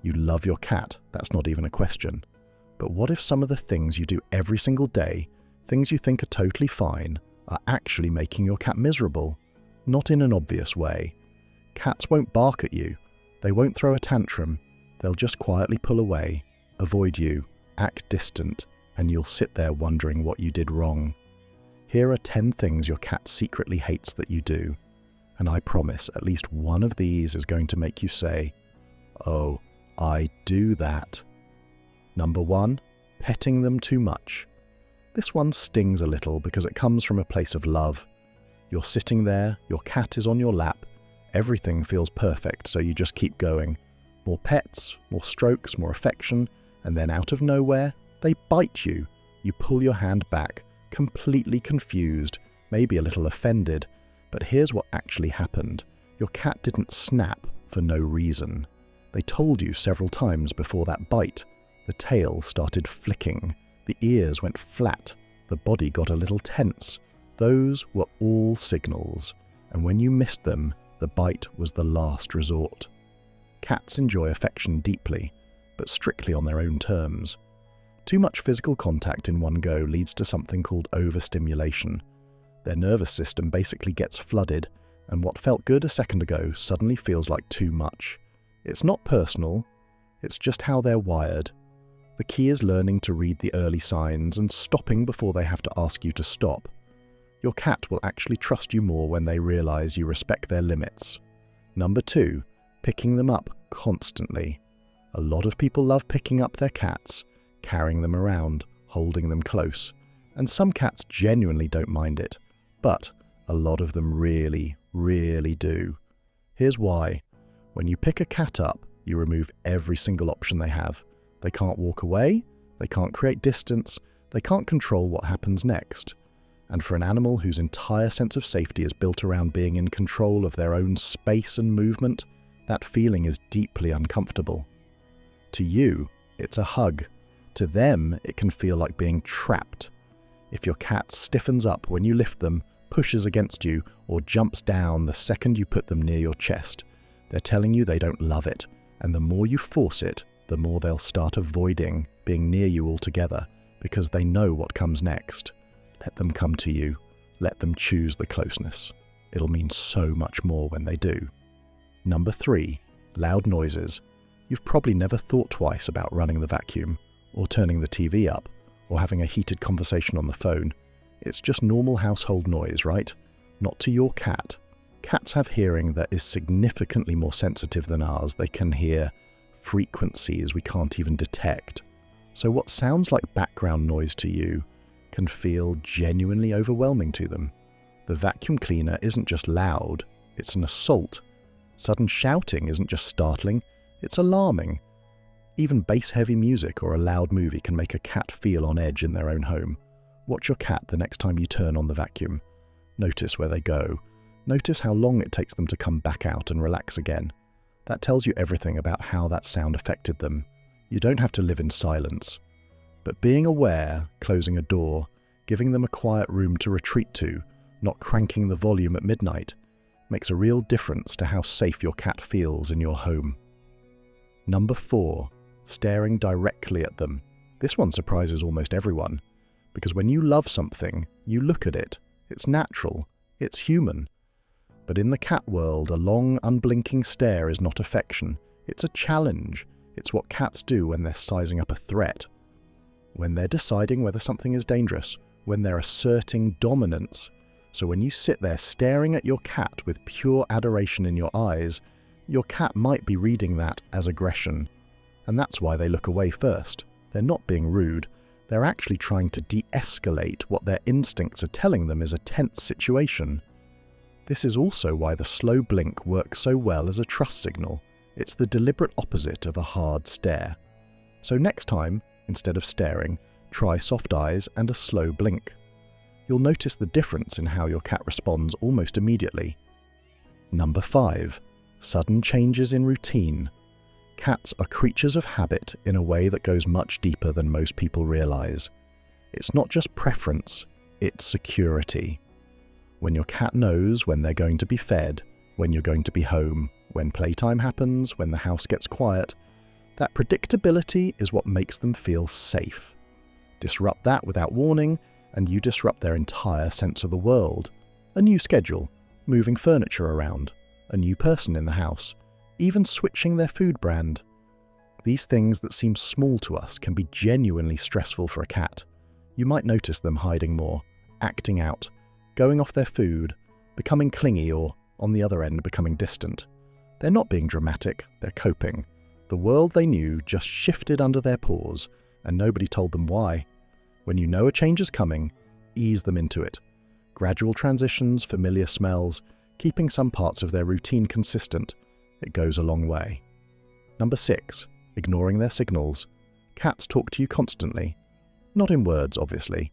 You love your cat, that's not even a question. But what if some of the things you do every single day, things you think are totally fine, are actually making your cat miserable? Not in an obvious way. Cats won't bark at you. They won't throw a tantrum. They'll just quietly pull away, avoid you, act distant, and you'll sit there wondering what you did wrong. Here are 10 things your cat secretly hates that you do. And I promise at least one of these is going to make you say, "Oh, I do that." Number 1, petting them too much. This one stings a little because it comes from a place of love. You're sitting there, your cat is on your lap, everything feels perfect, so you just keep going. More pets, more strokes, more affection, and then out of nowhere, they bite you. You pull your hand back, completely confused, maybe a little offended, but here's what actually happened. Your cat didn't snap for no reason. They told you several times before that bite. The tail started flicking, the ears went flat, the body got a little tense. Those were all signals, and when you missed them, the bite was the last resort. Cats enjoy affection deeply, but strictly on their own terms. Too much physical contact in one go leads to something called overstimulation. Their nervous system basically gets flooded, and what felt good a second ago suddenly feels like too much. It's not personal, it's just how they're wired. The key is learning to read the early signs and stopping before they have to ask you to stop. Your cat will actually trust you more when they realize you respect their limits. Number 2, picking them up constantly. A lot of people love picking up their cats, carrying them around, holding them close, and some cats genuinely don't mind it, but a lot of them really, really do. Here's why. When you pick a cat up, you remove every single option they have. They can't walk away, they can't create distance, they can't control what happens next. And for an animal whose entire sense of safety is built around being in control of their own space and movement, that feeling is deeply uncomfortable. To you, it's a hug. To them, it can feel like being trapped. If your cat stiffens up when you lift them, pushes against you, or jumps down the second you put them near your chest, they're telling you they don't love it, and the more you force it, the more they'll start avoiding being near you altogether, because they know what comes next. Let them come to you. Let them choose the closeness. It'll mean so much more when they do. Number 3, loud noises. You've probably never thought twice about running the vacuum, or turning the TV up, or having a heated conversation on the phone. It's just normal household noise, right? Not to your cat. Cats have hearing that is significantly more sensitive than ours. They can hear frequencies we can't even detect. So what sounds like background noise to you can feel genuinely overwhelming to them. The vacuum cleaner isn't just loud, it's an assault. Sudden shouting isn't just startling, it's alarming. Even bass-heavy music or a loud movie can make a cat feel on edge in their own home. Watch your cat the next time you turn on the vacuum. Notice where they go. Notice how long it takes them to come back out and relax again. That tells you everything about how that sound affected them. You don't have to live in silence. But being aware, closing a door, giving them a quiet room to retreat to, not cranking the volume at midnight, makes a real difference to how safe your cat feels in your home. Number 4, staring directly at them. This one surprises almost everyone, because when you love something, you look at it. It's natural, it's human. But in the cat world, a long, unblinking stare is not affection. It's a challenge. It's what cats do when they're sizing up a threat. When they're deciding whether something is dangerous, when they're asserting dominance. So when you sit there staring at your cat with pure adoration in your eyes, your cat might be reading that as aggression. And that's why they look away first. They're not being rude. They're actually trying to de-escalate what their instincts are telling them is a tense situation. This is also why the slow blink works so well as a trust signal. It's the deliberate opposite of a hard stare. So next time, instead of staring, try soft eyes and a slow blink. You'll notice the difference in how your cat responds almost immediately. Number 5, sudden changes in routine. Cats are creatures of habit in a way that goes much deeper than most people realize. It's not just preference, it's security. When your cat knows when they're going to be fed, when you're going to be home, when playtime happens, when the house gets quiet, That predictability is what makes them feel safe. Disrupt that without warning, and you disrupt their entire sense of the world. A new schedule, moving furniture around, a new person in the house, even switching their food brand. These things that seem small to us can be genuinely stressful for a cat. You might notice them hiding more, acting out, going off their food, becoming clingy, or, on the other end, becoming distant. They're not being dramatic, they're coping. The world they knew just shifted under their paws, and nobody told them why. When you know a change is coming, ease them into it. Gradual transitions, familiar smells, keeping some parts of their routine consistent. It goes a long way. Number 6. Ignoring their signals. Cats talk to you constantly. Not in words, obviously,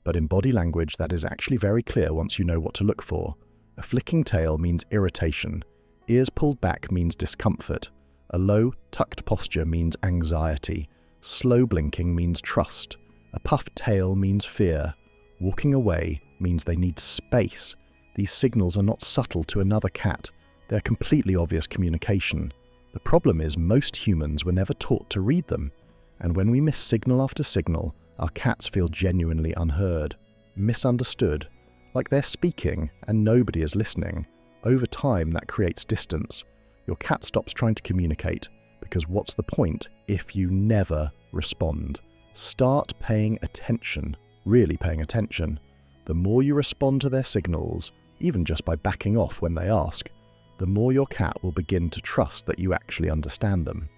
but in body language that is actually very clear once you know what to look for. A flicking tail means irritation. Ears pulled back means discomfort. A low, tucked posture means anxiety. Slow blinking means trust. A puffed tail means fear. Walking away means they need space. These signals are not subtle to another cat. They're completely obvious communication. The problem is most humans were never taught to read them, and when we miss signal after signal, our cats feel genuinely unheard, misunderstood, like they're speaking and nobody is listening. Over time, that creates distance. Your cat stops trying to communicate, because what's the point if you never respond? Start paying attention, really paying attention. The more you respond to their signals, even just by backing off when they ask, the more your cat will begin to trust that you actually understand them.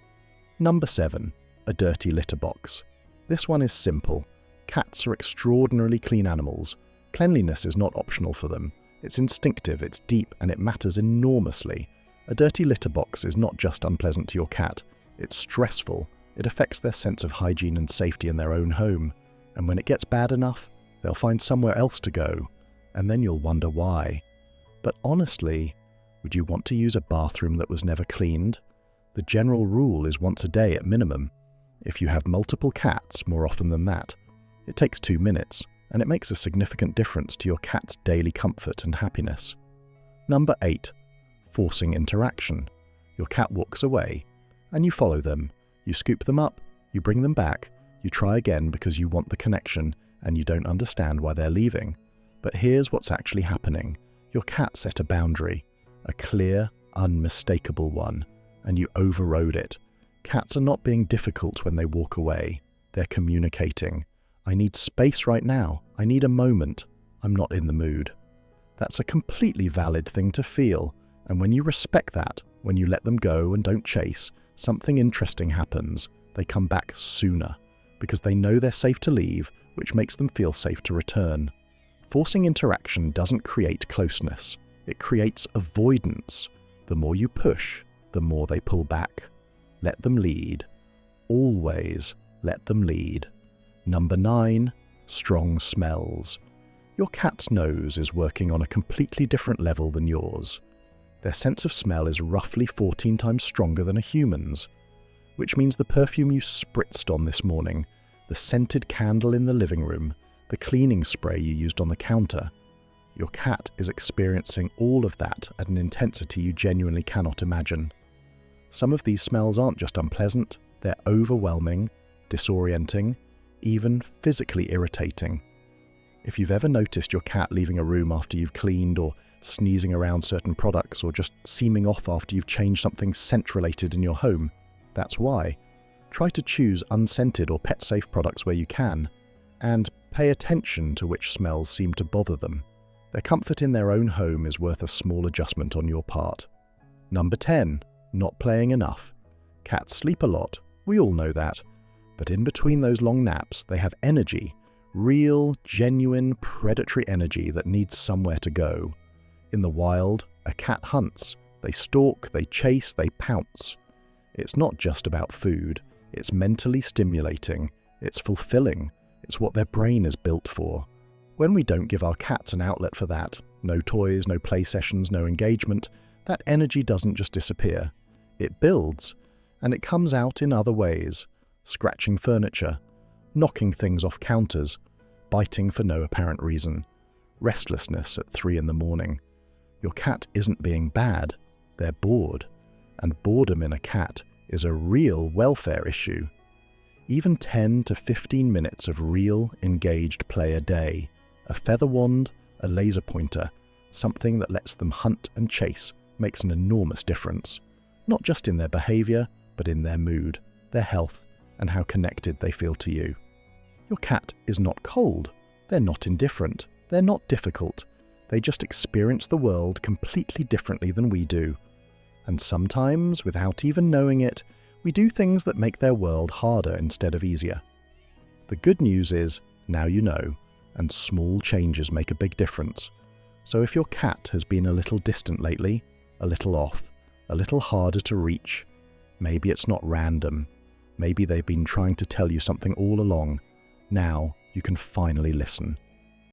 Number 7. A dirty litter box. This one is simple. Cats are extraordinarily clean animals. Cleanliness is not optional for them. It's instinctive, it's deep, and it matters enormously. A dirty litter box is not just unpleasant to your cat, it's stressful. It affects their sense of hygiene and safety in their own home. And when it gets bad enough, they'll find somewhere else to go, and then you'll wonder why. But honestly, would you want to use a bathroom that was never cleaned? The general rule is once a day at minimum. If you have multiple cats, more often than that, it takes 2 minutes, and it makes a significant difference to your cat's daily comfort and happiness. Number 8. Forcing interaction. Your cat walks away, and you follow them. You scoop them up, you bring them back, you try again because you want the connection, and you don't understand why they're leaving. But here's what's actually happening. Your cat set a boundary, a clear, unmistakable one, and you overrode it. Cats are not being difficult when they walk away. They're communicating. I need space right now. I need a moment. I'm not in the mood. That's a completely valid thing to feel, and when you respect that, when you let them go and don't chase, something interesting happens. They come back sooner, because they know they're safe to leave, which makes them feel safe to return. Forcing interaction doesn't create closeness. It creates avoidance. The more you push, the more they pull back. Let them lead. Always let them lead. Number 9. Strong smells. Your cat's nose is working on a completely different level than yours. Their sense of smell is roughly 14 times stronger than a human's, which means the perfume you spritzed on this morning, the scented candle in the living room, the cleaning spray you used on the counter, your cat is experiencing all of that at an intensity you genuinely cannot imagine. Some of these smells aren't just unpleasant, they're overwhelming, disorienting, even physically irritating. If you've ever noticed your cat leaving a room after you've cleaned, or sneezing around certain products, or just seeming off after you've changed something scent-related in your home, that's why. Try to choose unscented or pet-safe products where you can, and pay attention to which smells seem to bother them. Their comfort in their own home is worth a small adjustment on your part. Number 10. Not playing enough. Cats sleep a lot, we all know that. But in between those long naps, they have energy. Real, genuine, predatory energy that needs somewhere to go. In the wild, a cat hunts. They stalk, they chase, they pounce. It's not just about food. It's mentally stimulating. It's fulfilling. It's what their brain is built for. When we don't give our cats an outlet for that, no toys, no play sessions, no engagement, that energy doesn't just disappear. It builds, and it comes out in other ways. Scratching furniture, knocking things off counters, biting for no apparent reason, restlessness at 3 a.m. Your cat isn't being bad, they're bored. And boredom in a cat is a real welfare issue. Even 10 to 15 minutes of real, engaged play a day, a feather wand, a laser pointer, something that lets them hunt and chase, makes an enormous difference. Not just in their behavior, but in their mood, their health, and how connected they feel to you. Your cat is not cold. They're not indifferent. They're not difficult. They just experience the world completely differently than we do. And sometimes, without even knowing it, we do things that make their world harder instead of easier. The good news is, now you know, and small changes make a big difference. So if your cat has been a little distant lately, a little off, a little harder to reach, maybe it's not random, maybe they've been trying to tell you something all along, now you can finally listen.